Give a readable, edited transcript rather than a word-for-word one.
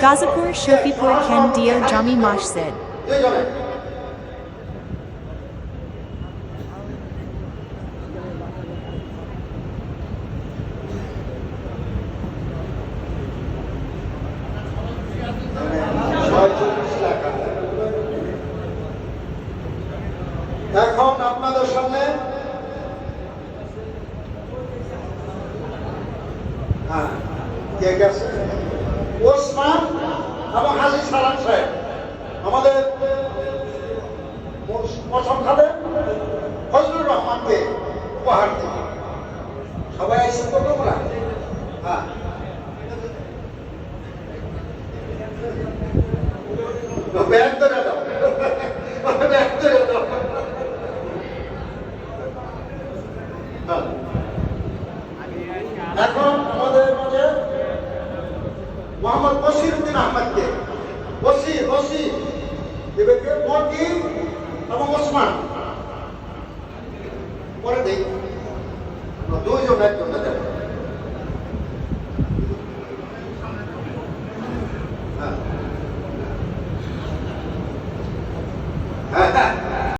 গাজীপুর শফিপুর কেন্দ্রীয় জামি মসজিদ। এখন আপনাদের সামনে ওসমান এবং হাজি সালাম সাহেব আমাদের মৌসুম খালেন ফজলুর রহমানকে উপহার দিই। সবাই এসে তো তোমরা হ্যাঁ ব্যাগ ধরে দাও, ব্যাগ ধরে দাও। এখন আমাদের মাঝে মোহাম্মদ বশির উদ্দিন আহমদকে বশির এদেরকে মতি এবং ওসমান পরে দেই দুইজন একজন দেবেন। হ্যাঁ